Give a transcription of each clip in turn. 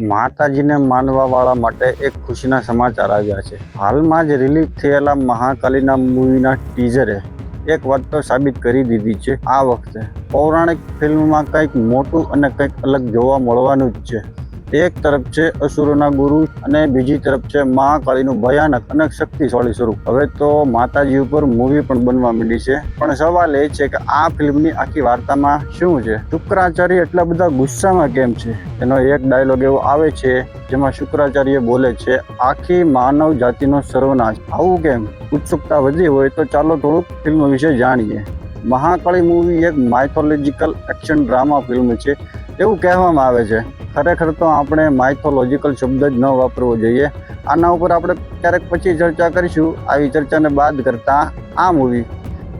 માતાજીને માનવાવાળા માટે એક ખુશીના સમાચાર આવ્યા છે. હાલમાં જ રિલીઝ થયેલા મહાકાલીના મૂવીના ટીઝરે એક વાત તો સાબિત કરી દીધી છે. આ વખતે પૌરાણિક ફિલ્મમાં કંઈક મોટું અને કંઈક અલગ જોવા મળવાનું જ છે. એક તરફ છે અસુરોના ગુરુ અને બીજી તરફ છે મહાકાળીનું ભયાનક અને શક્તિશાળી સ્વરૂપ. હવે તો માતાજી ઉપર મૂવી પણ બનવા માંડી છે. પણ સવાલ એ છે કે આ ફિલ્મની આખી વાર્તામાં શું છે? શુક્રાચાર્ય એટલા બધા ગુસ્સામાં કેમ છે? એનો એક ડાયલોગ એવો આવે છે જેમાં શુક્રાચાર્ય બોલે છે, આખી માનવ જાતિનો સર્વનાશ. આવું કેમ? ઉત્સુકતા વધી હોય તો ચાલો થોડુંક ફિલ્મ વિશે જાણીએ. મહાકાળી મૂવી એક માઇથોલોજીકલ એક્શન ડ્રામા ફિલ્મ છે એવું કહેવામાં આવે છે. ખરેખર તો આપણે માઇથોલોજીકલ શબ્દ જ ન વાપરવો જોઈએ. આના ઉપર આપણે ક્યારેક પછી ચર્ચા કરીશું. આવી ચર્ચાને બાદ કરતા આ મૂવી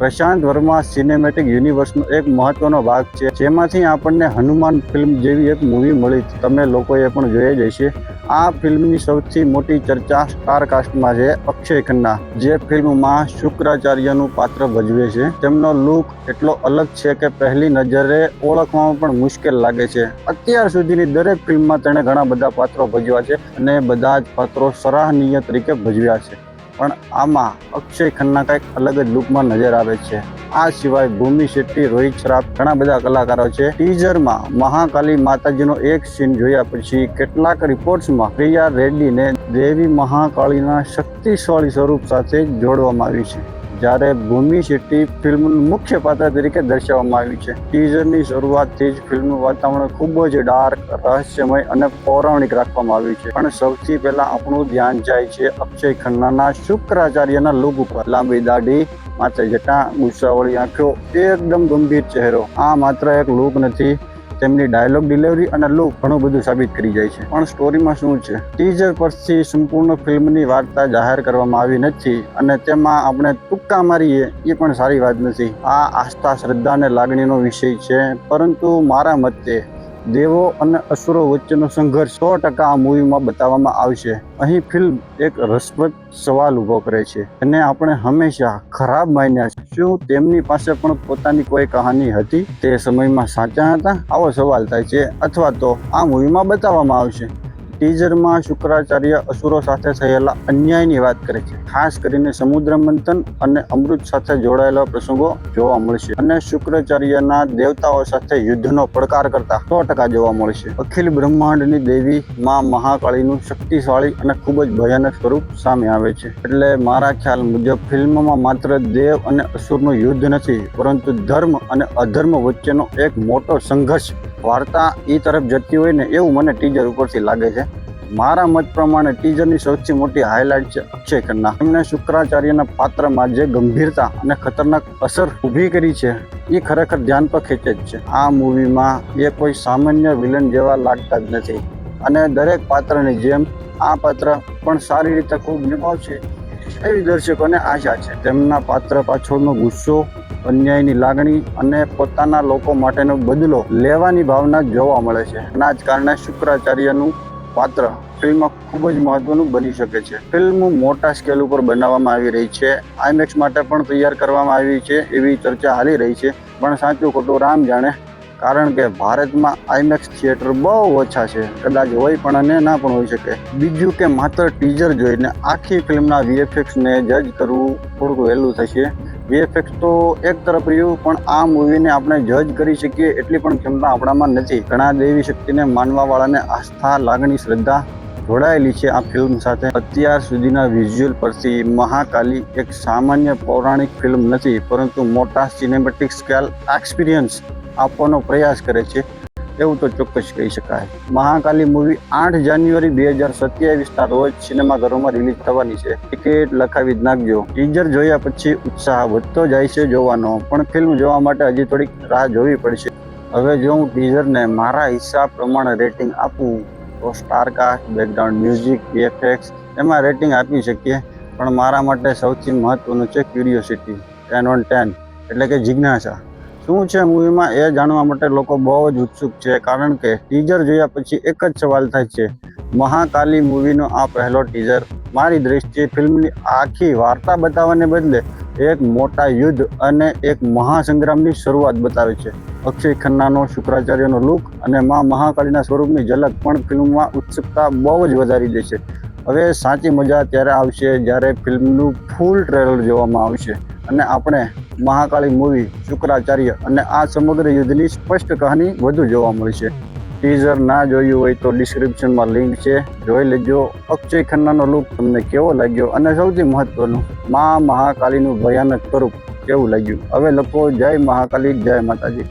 પ્રશાંત વર્મા સિનેમેટિક યુનિવર્સનો એક મહત્વનો ભાગ છે, જેમાંથી આપણને હનુમાન ફિલ્મ જેવી એક મૂવી મળી. તમે લોકોએ પણ જોઈ જ હશે. આ ફિલ્મની સૌથી મોટી ચર્ચા સ્ટારકાસ્ટમાં છે. અક્ષય ખન્ના જે ફિલ્મમાં શુક્રાચાર્યનું પાત્ર ભજવે છે, તેમનો લુક એટલો અલગ છે કે પહેલી નજરે ઓળખવામાં પણ મુશ્કેલ લાગે છે. અત્યાર સુધીની દરેક ફિલ્મમાં તેણે ઘણા બધા પાત્રો ભજવ્યા છે અને બધા જ પાત્રો સરાહનીય તરીકે ભજવ્યા છે. પણ આમાં અક્ષય ખન્ના કંઈક અલગ જ લુકમાં નજર આવે છે. આ સિવાય ભૂમિ શેટ્ટી, રોહિત શ્રાફ, ઘણા બધા કલાકારો છે. ટીઝરમાં મહાકાલી માતાજીનો એક સીન જોયા પછી કેટલાક રિપોર્ટ્સમાં પ્રિયા રેડ્ડીને દેવી મહાકાળીના શક્તિશાળી સ્વરૂપ સાથે જોડવામાં આવી છે, જ્યારે ભૂમિ શેટ્ટી ફિલ્મનું મુખ્ય પાત્ર તરીકે દર્શાવવામાં આવી છે. ટીઝરની શરૂઆતથી જ ફિલ્મનું વાતાવરણ ખૂબ જ ડાર્ક, રહસ્યમય અને પૌરાણિક રાખવામાં આવ્યું છે. પણ સૌથી પહેલા આપણું ધ્યાન જાય છે અક્ષય ખન્નાના શુક્રાચાર્યના લુક ઉપર. લાંબી દાઢી, માથે જટા, ગુસ્સાવાળી આંખો, એકદમ ગંભીર ચહેરો. આ માત્ર એક લુક નથી, તેમની ડાયલોગ ડિલિવરી અને લુક ઘણું બધું સાબિત કરી જાય છે. પણ સ્ટોરીમાં શું છે? ટીઝર પરથી સંપૂર્ણ ફિલ્મની વાર્તા જાહેર કરવામાં આવી નથી અને તેમાં આપણે ટૂંકા મારીએ એ પણ સારી વાત નથી. આ આસ્થા, શ્રદ્ધા અને લાગણીનો વિષય છે. પરંતુ મારા મતે દેવો અને અસુરો વચ્ચેનો સંઘર્ષ 100% આ મૂવીમાં બતાવવામાં આવશે. અહીં ફિલ્મ એક રસપ્રદ સવાલ ઊભો કરે છે અને આપણે હંમેશા ખરાબ માન્યા છે. શું તેમની પાસે પણ પોતાની કોઈ કહાની હતી? તે સમયમાં સાચા હતા? આવો સવાલ થાય છે. અથવા તો આ મૂવીમાં બતાવવામાં આવશે. ટીઝરમાં શુક્રાચાર્ય અસુરો સાથે થયેલા અન્યાયની વાત કરે છે. ખાસ કરીને સમુદ્ર મંથન અને અમૃત સાથે જોડાયેલા પ્રસંગો જોવા મળશે અને શુક્રાચાર્યના દેવતાઓ સાથે યુદ્ધનો પડકાર કરતા 100% જોવા મળશે. અખિલ બ્રહ્માંડની દેવી માં મહાકાળીનું શક્તિશાળી અને ખૂબ જ ભયાનક સ્વરૂપ સામે આવે છે. એટલે મારા ખ્યાલ મુજબ ફિલ્મમાં માત્ર દેવ અને અસુરનું યુદ્ધ નથી, પરંતુ ધર્મ અને અધર્મ વચ્ચેનો એક મોટો સંઘર્ષ વાર્તા એ તરફ જતી હોય ને એવું મને ટીઝર ઉપરથી લાગે છે. મારા મત પ્રમાણે ટીઝરની સૌથી મોટી હાઇલાઇટ છે અક્ષય ખન્ના. એમણે શુક્રાચાર્યના પાત્રમાં જે ગંભીરતા અને ખતરનાક અસર ઊભી કરી છે એ ખરેખર ધ્યાન પર ખેંચે જ છે. આ મૂવીમાં એ કોઈ સામાન્ય વિલન જેવા લાગતા જ નથી અને દરેક પાત્રની જેમ આ પાત્ર પણ સારી રીતે ખૂબ નિભાવશે એવી દર્શકોને આશા છે. તેમના પાત્ર પાછળનો ગુસ્સો, અન્યાયની લાગણી અને પોતાના લોકો માટેનો બદલો લેવાની ભાવના જોવા મળે છે. આના જ કારણે શુક્રાચાર્યનું પાત્ર ફિલ્મમાં ખૂબ જ મહત્વનું બની શકે છે. ફિલ્મ મોટા સ્કેલ ઉપર બનાવવામાં આવી રહી છે. આઈમેક્સ માટે પણ તૈયાર કરવામાં આવી છે એવી ચર્ચા હાલી રહી છે. પણ સાચું ખોટું રામ જાણે, કારણ કે ભારતમાં આઈમેક્સ થિયેટર બહુ ઓછા છે. કદાચ હોય પણ અને ના પણ હોઈ શકે. બીજું કે માત્ર ટીઝર જોઈને આખી ફિલ્મના વીએફએક્સને જજ કરવું થોડુંક વહેલું થશે. વીએફએક્સ તો એક તરફ રહ્યું, પણ આ મૂવીને આપણે જજ કરી શકીએ એટલી પણ ક્ષમતા આપણામાં નથી. ઘણા દેવી શક્તિને માનવાવાળાને આસ્થા, લાગણી, શ્રદ્ધા જોડાયેલી છે આ ફિલ્મ સાથે. અત્યાર સુધીના વિઝ્યુઅલ પરથી મહાકાલી એક સામાન્ય પૌરાણિક ફિલ્મ નથી, પરંતુ મોટા સિનેમેટિક સ્કેલ એક્સપિરિયન્સ આપવાનો પ્રયાસ કરે છે એવું તો ચોક્કસ કહી શકાય. મહાકાલી મૂવી 8 જાન્યુઆરી 2027ના રોજ સિનેમાઘરોમાં રિલીઝ થવાની છે. ટિકિટ લખાવી જ નાખજો. ટીઝર જોયા પછી ઉત્સાહ વધતો જાય છે જોવાનો, પણ ફિલ્મ જોવા માટે હજી થોડીક રાહ જોવી પડશે. હવે જો હું ટીઝરને મારા હિસાબ પ્રમાણે રેટિંગ આપું તો સ્ટારકાસ્ટ, બેકગ્રાઉન્ડ મ્યુઝિક, વીએફએક્સ એમાં રેટિંગ આપી શકીએ. પણ મારા માટે સૌથી મહત્વનું છે ક્યુરિયોસિટી. 10 on 10 એટલે કે જિજ્ઞાસા. શું છે મૂવીમાં એ જાણવા માટે લોકો બહુ જ ઉત્સુક છે, કારણ કે ટીઝર જોયા પછી એક જ સવાલ થાય છે. મહાકાલી મૂવીનો આ પહેલો ટીઝર મારી દ્રષ્ટિએ ફિલ્મની આખી વાર્તા બતાવવાને બદલે એક મોટા યુદ્ધ અને એક મહાસંગ્રામની શરૂઆત બતાવે છે. અક્ષય ખન્નાનો શુક્રાચાર્યનો લુક અને મા મહાકાળીના સ્વરૂપની ઝલક પણ ફિલ્મમાં ઉત્સુકતા બહુ જ વધારી દે છે. હવે સાચી મજા ત્યારે આવશે જ્યારે ફિલ્મનું ફૂલ ટ્રેલર જોવામાં આવશે અને આપણે મહાકાળી મૂવી, શુક્રાચાર્ય અને આ સમગ્ર યુદ્ધની સ્પષ્ટ કહાની વધુ જોવા મળશે. ટીઝર ના જોયું હોય તો ડિસ્ક્રિપ્શનમાં લિંક છે, જોઈ લેજો. અક્ષય ખન્નાનો લુક તમને કેવો લાગ્યો અને સૌથી મહત્વનું મા મહાકાળીનું ભયાનક સ્વરૂપ કેવું લાગ્યું? હવે લખો જય મહાકાળી, જય માતાજી.